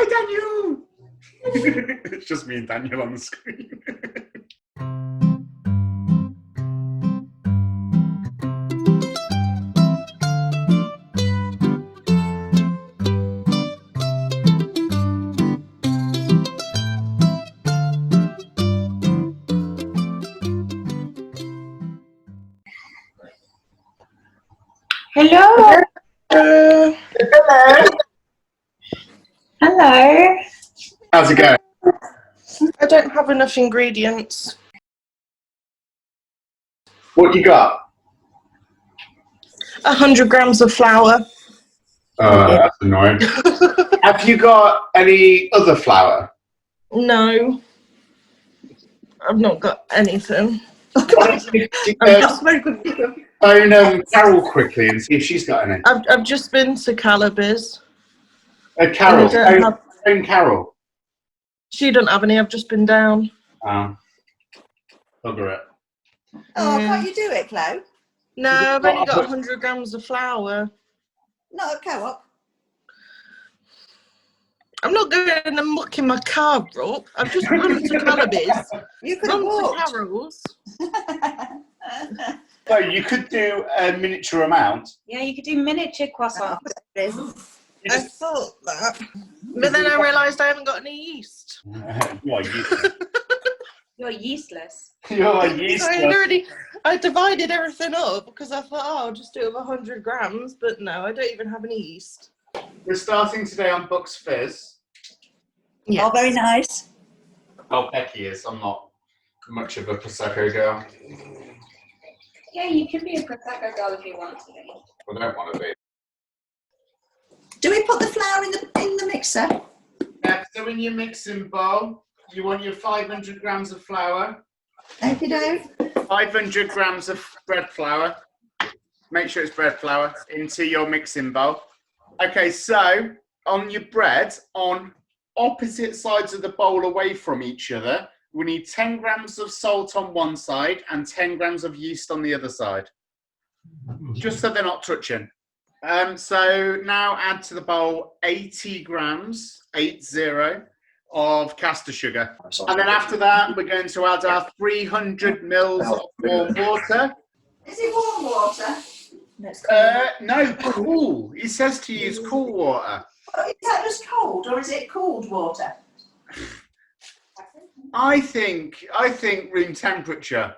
Hi, Daniel! It's just me and Daniel on the screen. Hello. Hello. Hello. How's it going? I don't have enough ingredients. What you got? 100 grams of flour. That's annoying. Have you got any other flour? No. I've not got anything. I'm just very good. Phone Carol quickly and see if she's got any. I've just been to Calaba's. Carol. Have... Phone Carol. She don't have any. I've just been down. Bugger it. Oh, can't you do it, Chloe? No, I've only got 100 grams of flour. Not a co-op. I'm not going and mucking my car up. I've just run to Calaba's. You could have run walked. to Carol's. So you could do a miniature amount. Yeah, you could do miniature croissants. I thought that. But then I realised I haven't got any yeast. You are useless. You're useless. You are useless. I divided everything up because I thought, oh, I'll just do it with 100 grams. But no, I don't even have any yeast. We're starting today on Bucks Fizz. Yes. Oh, very nice. Oh, Becky is. I'm not much of a Prosecco girl. Yeah, you could be a Prosecco girl if you want to be. I don't want to be. Do we put the flour in the mixer? So in your mixing bowl, you want your 500 grams of flour. If you don't. 500 grams of bread flour. Make sure it's bread flour into your mixing bowl. Okay, so on your bread, on opposite sides of the bowl away from each other, we need 10 grams of salt on one side and 10 grams of yeast on the other side. Just so they're not touching. So now add to the bowl 80 grams, 80, of caster sugar. And then after that, we're going to add our 300 mils of warm water. Is it warm water? No, cool. It says to use cool water. Is that just cold or is it cooled water? I think room temperature.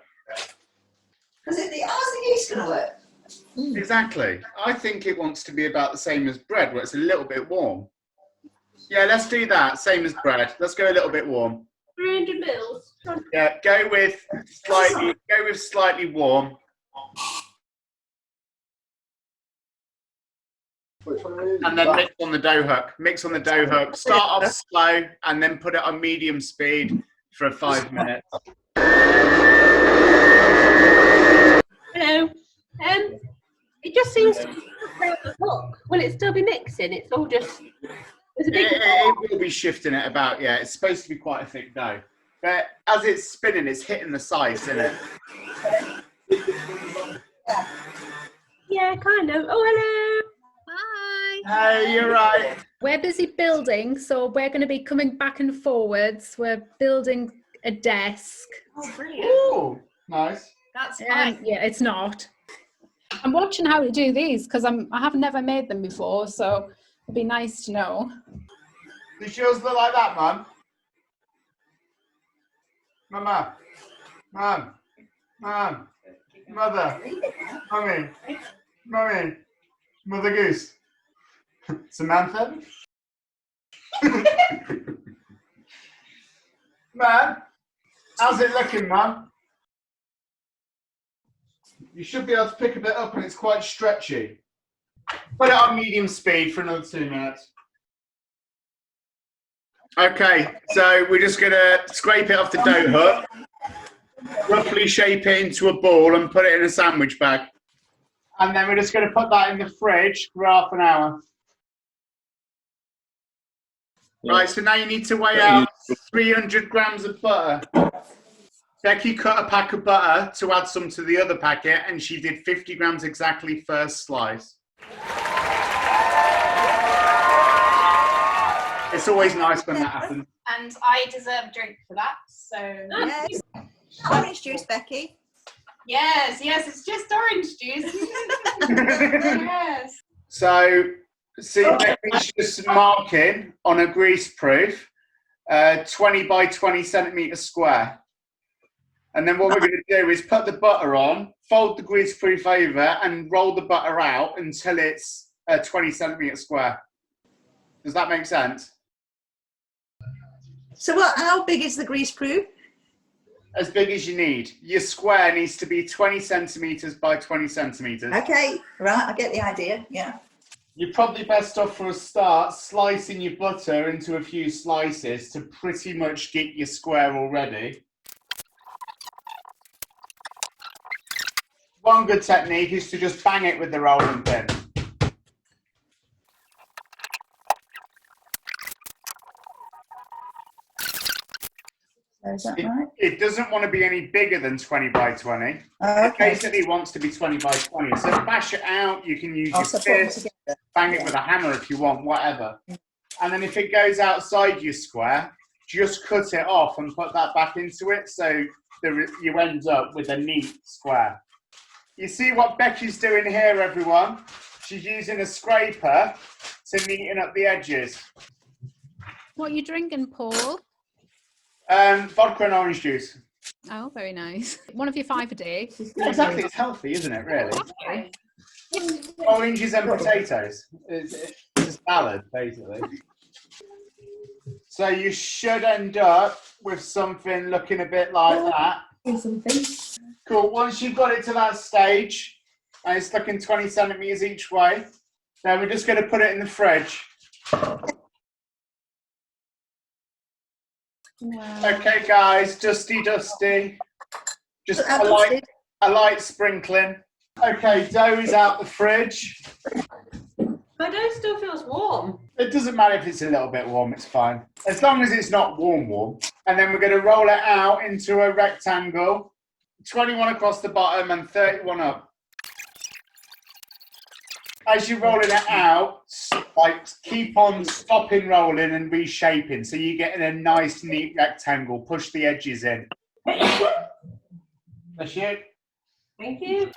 How's the yeast going to work? Exactly. I think it wants to be about the same as bread, where it's a little bit warm. Yeah, let's do that. Same as bread. Let's go a little bit warm. 300 mils. Yeah, go with slightly warm. And then mix on the dough hook. Mix on the dough hook. Start off slow and then put it on medium speed for 5 minutes. Hello. It just seems to be around the hook. Will it still be mixing? It's all just. It will be shifting it about, yeah. It's supposed to be quite a thick dough. But as it's spinning, it's hitting the sides, isn't it? Yeah, kind of. Oh, hello. Hi. Hey, you're right. We're busy building, so we're going to be coming back and forwards. We're building a desk. Oh, brilliant. Ooh, nice. That's fine. Yeah, it's not. I'm watching how to do these because I have never made them before, so it'd be nice to know. Does yours look like that, Mum? Mama. Mum. Mum. Mother. Mummy. Mummy. Mother Goose. Samantha? Mum? How's it looking, Mum? You should be able to pick a bit up and it's quite stretchy. Put it on medium speed for another 2 minutes. Okay, so we're just going to scrape it off the dough hook, roughly shape it into a ball and put it in a sandwich bag. And then we're just going to put that in the fridge for half an hour. Right, so now you need to weigh out 300 grams of butter. Becky cut a pack of butter to add some to the other packet, and she did 50 grams exactly first slice. it's always nice when that happens. And I deserve a drink for that. So Yes. Orange juice, Becky. yes, it's just orange juice. Yes. So, see, Becky's just marking on a greaseproof 20 by 20 centimetre square. And then what we're going to do is put the butter on, fold the greaseproof over, and roll the butter out until it's a 20 centimetre square. Does that make sense? So how big is the greaseproof? As big as you need. Your square needs to be 20 centimetres by 20 centimetres. Okay, right, I get the idea, yeah. You're probably best off for a start slicing your butter into a few slices to pretty much get your square all ready. One good technique is to just bang it with the rolling pin. Is that right? It doesn't want to be any bigger than 20 by 20. Oh, It okay. basically wants to be 20 by 20. So bash it out. You can use I'll your support them fist, together. bang it with a hammer if you want, whatever. And then if it goes outside your square, just cut it off and put that back into it so you end up with a neat square. You see what Becky's doing here, everyone? She's using a scraper to neaten up the edges. What are you drinking, Paul? Vodka and orange juice. Oh, very nice. One of your 5 a day. Yeah, exactly, it's healthy, isn't it, really? Oranges and potatoes. It's a salad, basically. So you should end up with something looking a bit like that. Cool. Once you've got it to that stage, and it's looking 20 centimetres each way, then we're just going to put it in the fridge. Wow. Okay, guys, dusty. Just a light sprinkling. Okay, dough is out the fridge. My dough still feels warm. It doesn't matter if it's a little bit warm, it's fine. As long as it's not warm. And then we're going to roll it out into a rectangle, 21 across the bottom and 31 up. As you're rolling it out, keep on stopping rolling and reshaping so you're getting a nice, neat rectangle. Push the edges in. That's it. Thank you.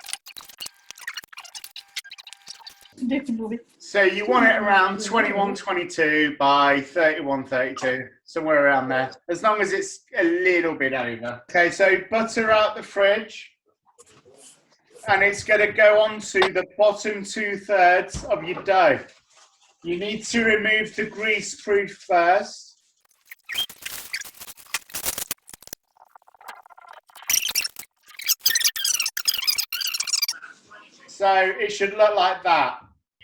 So you want it around 21, 22 by 31, 32, somewhere around there, as long as it's a little bit over. Okay, so butter out the fridge, and it's going to go onto the bottom 2/3 of your dough. You need to remove the greaseproof first. So it should look like that.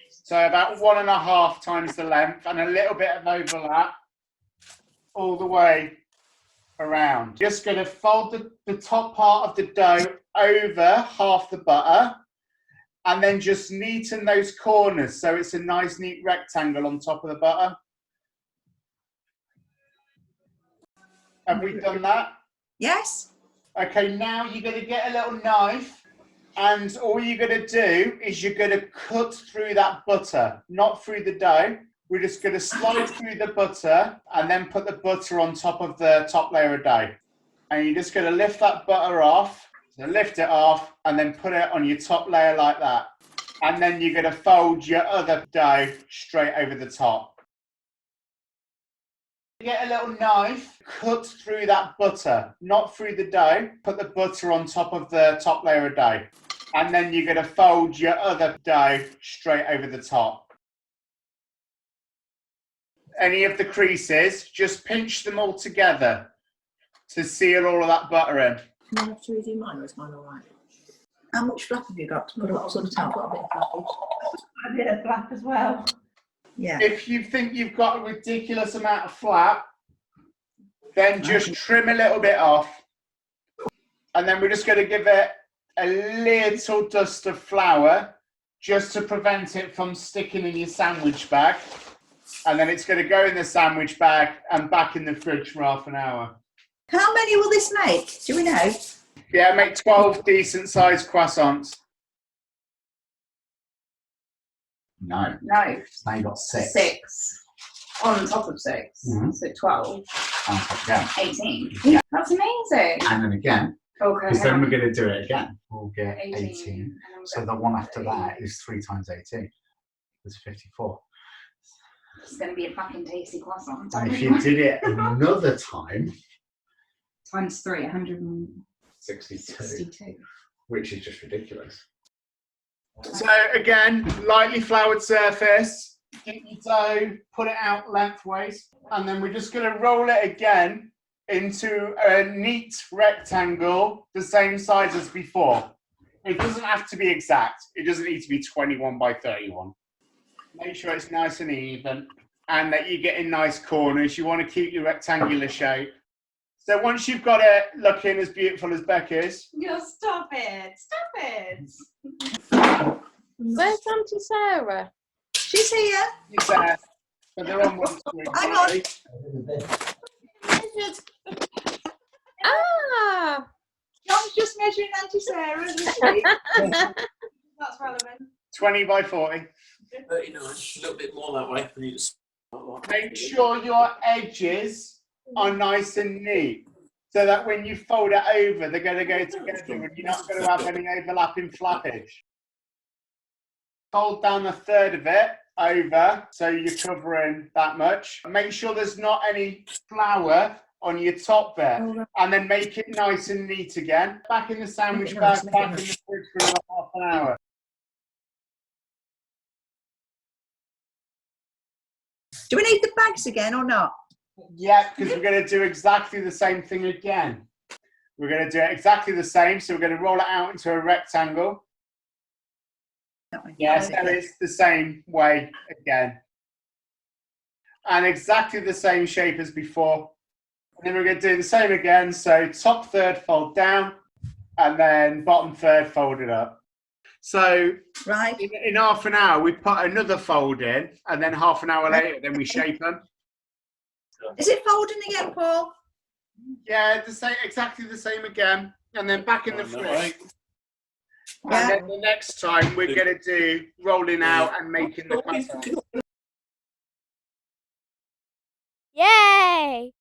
So about 1.5 times the length and a little bit of overlap all the way around. Just going to fold the top part of the dough over half the butter and then just neaten those corners so it's a nice neat rectangle on top of the butter. Have we done that? Yes. Okay, now you're going to get a little knife. And all you're going to do is you're going to cut through that butter, not through the dough. We're just going to slide through the butter and then put the butter on top of the top layer of dough. And you're just going to lift that butter off, so lift it off and then put it on your top layer like that. And then you're going to fold your other dough straight over the top. Get a little knife, cut through that butter, not through the dough. Put the butter on top of the top layer of dough. And then you're going to fold your other dough straight over the top. Any of the creases, just pinch them all together to seal all of that butter in. Can I have to redo mine, or is mine all right? How much flap have you got to put up to the top? A bit of black as well. Yeah. If you think you've got a ridiculous amount of flap, then just trim a little bit off. And then we're just going to give it a little dust of flour just to prevent it from sticking in your sandwich bag. And then it's going to go in the sandwich bag and back in the fridge for half an hour. How many will this make? Do we know? Yeah, make 12 decent sized croissants. No. No. Now you got 6. 6. on top of 6. Mhm. So 12, On top again. 18. Yeah. That's amazing. And then again, Okay. because then we're going to do it again. We'll get 18. 18. And then So we'll the go one after 30. that is 3 times 18. It's 54. It's going to be a fucking tasty croissant. And if you did it another time, Times 3, 162. 62, which is just ridiculous. So again, lightly floured surface. Get your dough, put it out lengthways, and then we're just going to roll it again into a neat rectangle, the same size as before. It doesn't have to be exact. It doesn't need to be 21 by 31. Make sure it's nice and even, and that you get in nice corners. You want to keep your rectangular shape. So once you've got it looking as beautiful as Becca's, No, stop it. Stop it. Where's Auntie Sarah? She's here. it's there. But they're on one screen. Hang on. Ah! John's just measuring Auntie Sarah. Isn't she? That's relevant. 20 by 40. 39, a little bit more that way. We need to Make sure your edges are nice and neat, so that when you fold it over, they're going to go together and you're not going to have any overlapping flappage. Fold down a third of it over, so you're covering that much. Make sure there's not any flour on your top bit, and then make it nice and neat again. Back in the sandwich bag, back in the fridge for another half an hour. Do we need the bags again or not? Yeah, because we're going to do exactly the same thing again. We're going to do it exactly the same. So we're going to roll it out into a rectangle. Yes, and it's the same way again. And exactly the same shape as before. And then we're going to do the same again. So top third fold down, and then bottom third fold it up. So Right. in half an hour, we put another fold in, and then half an hour later, then we shape them. Is it folding again, Paul? Yeah, the same, exactly the same again, and then back in the fridge. Yeah. And then the next time we're going to do rolling out and making the croissant. Yay!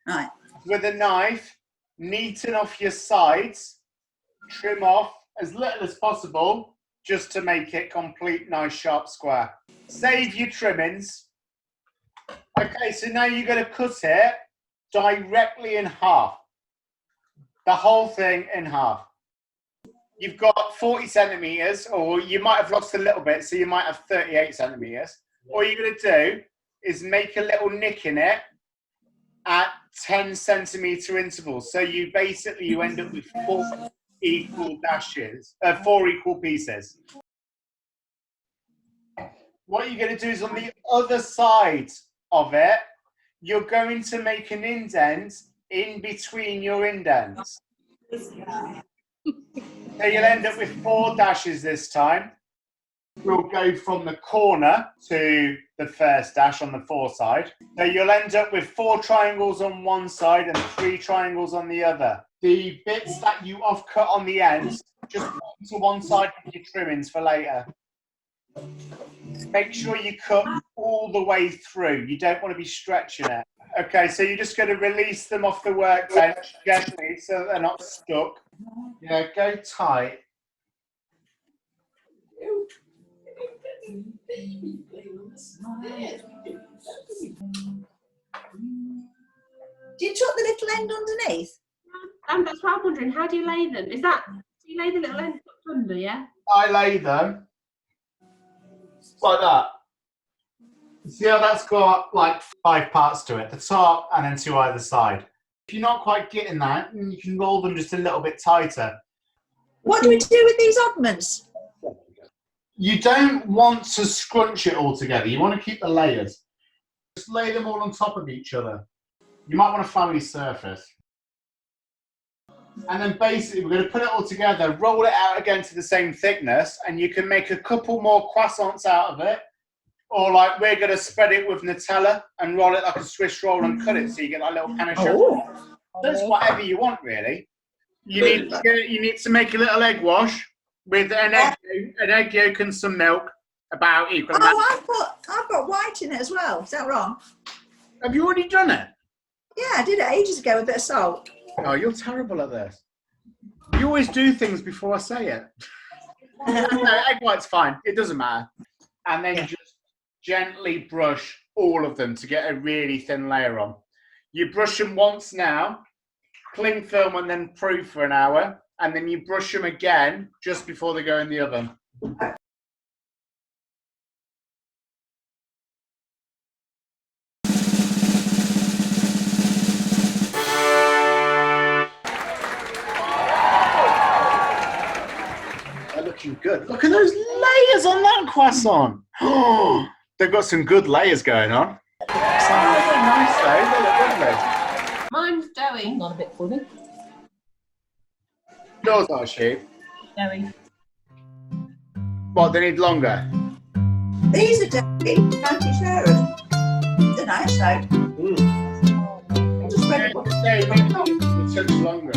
Right. With a knife, neaten off your sides, trim off as little as possible, just to make it complete, nice, sharp square. Save your trimmings. Okay, so now you're going to cut it directly in half. The whole thing in half. You've got 40 centimetres, or you might have lost a little bit, so you might have 38 centimetres. All you're going to do is make a little nick in it at 10 centimetre intervals. So you end up with 4 equal dashes, 4 equal pieces. What you're going to do is on the other side of it, you're going to make an indent in between your indents. So you'll end up with 4 dashes this time. We'll go from the corner to the first dash on the 4 side. So you'll end up with 4 triangles on one side and 3 triangles on the other. The bits that you off-cut on the ends, just put to one side with your trimmings for later. Make sure you cut all the way through. You don't want to be stretching it. Okay, so you're just going to release them off the workbench gently so they're not stuck. Yeah, go tight. Do you tuck the little end underneath? That's what I'm wondering. How do you lay them? Do you lay the little end under, yeah? I lay them like that. See how that's got like 5 parts to it, the top and then 2 either side. If you're not quite getting that, you can roll them just a little bit tighter. What do we do with these oddments? You don't want to scrunch it all together. You want to keep the layers. Just lay them all on top of each other. You might want to flour your surface. And then basically we're going to put it all together, roll it out again to the same thickness, and you can make a couple more croissants out of it. Or like we're going to spread it with Nutella and roll it like a Swiss roll and cut it so you get that little pan of sugar. Oh. That's whatever you want, really. You need to make a little egg wash with an egg yolk and some milk, about equal amount. Oh, I've got white in it as well. Is that wrong? Have you already done it? Yeah, I did it ages ago with a bit of salt. Oh, you're terrible at this. You always do things before I say it. No, egg white's fine. It doesn't matter. And then just gently brush all of them to get a really thin layer on. You brush them once now, cling film and then proof for an hour, and then you brush them again just before they go in the oven. They're looking good. Look at those layers on that croissant. Oh, they've got some good layers going on. Oh, they're nice though. They look lovely. Mine's doughy. Not a bit funny. Yours are sheep. Doughy. What, they need longer? These are dirty, anti-sharers. They're nice though. Just ready. Yeah, maybe a touch longer.